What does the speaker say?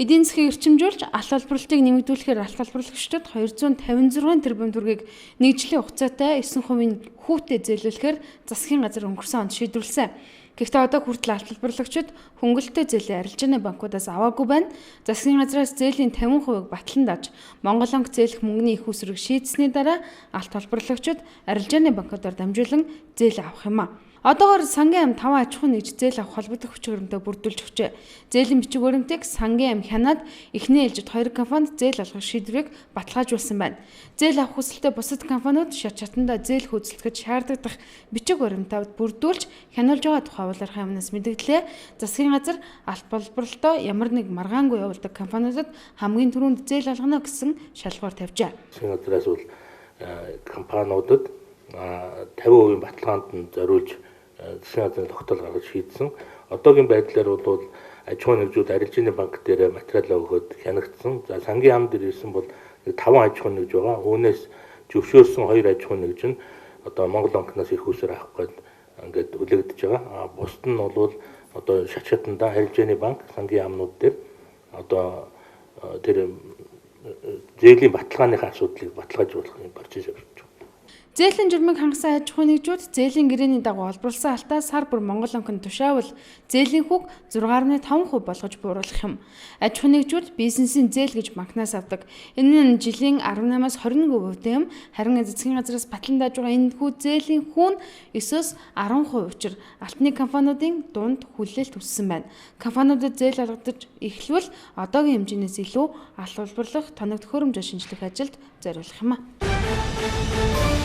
Эдийн засгийг эрчимжүүлж алт олборлтыг нэмэгдүүлэхээр алт олборлагчдад 256 тэрбум төгрөгийг нэг жилийн хугацаатай 9% хүүтэй зээлүүлэхээр засгийн газар өнгөрсөн онд шийдвэрлэсэн. Гэхдээ одоо хүртэл алт олборлагчид хөнгөлөлтөө зээлээ арилжааны банкудаас аваагүй байна. Засгийн газраас зээлийн 50% батлан даж Монгол банк зээлэх мөнгөний их үсрэг шийдсэний дараа алт олборлагчид арилжааны банкудаар дамжуулан зээл авах юм а. Одоогоор сангийн ам 5 аж ахуй нэгж зээл авах холбогдох хүч хөрөмтөд бүрдүүлж өгчээ. Зээлийн бичиг баримтыг сангийн ам хянаад эхний ээлжид 2 компанид зээл олгох шийдвэрийг баталгаажуулсан байна. Зээл авах хүсэлтэй бусад компаниуд шат чатанда зээл хөдөлгөж шаарддаг бичиг баримтад бүрдүүлж хянуулж байгаа тухай улаархай өмнөөс мэдгдлээ. Засгийн газар алт болборлолтоо ямар нэг маргаангүй явуулдаг компаниудад хамгийн түрүүнд зээл олгоно гэсэн шалгуур тавьжээ. Засгийн газраас бол компаниудад 50% баталгаанд нь зориулж засгийн газрын тогтоол гаргаж шийдсэн. Одоогийн байдлаар бол аж ахуй нэгжүүд арилжааны банк дээр материалаа өгөөд хянагдсан. За сангийн ам дээр ирсэн бол 5 аж ахуй нэгж байгаа. Үүнээс зөвшөөрсөн 2 аж ахуй нэгж нь одоо Монгол банкнаас их үсэр авах гээд ингээд үлэгдэж байгаа. Бусд нь бол одоо шат чатанда арилжааны банк сангийн амнууд дээр одоо тэр зээлийн баталгааныхаа асуудлыг баталгаажуулах юм процесс явж байна. Зээлийн журмыг хангасан аж ахуй нэгжүүд зээлийн гэрээний дагуу олборлсон алдаа сар бүр Монгол банкнд тушаавал зээлийн хүүг 6.5% болгож бууруулах юм. Аж ахуй нэгжүүд бизнесийн зээл гэж банкнаас авдаг. Энэ нь жилийн 18-аас 21% юм. Харин засгийн газраас батлан дааж байгаа энэ хүү зээлийн хүүн 9-өөс 10% учир алтны компаниудын дунд хүлээлт өссөн байна. Компаниудад зээл олгодож эхлвэл одоогийн хэмжээс илүү алт олборлох, тоног төхөөрөмжөөр шинжлэх ажилд зориулах юм а.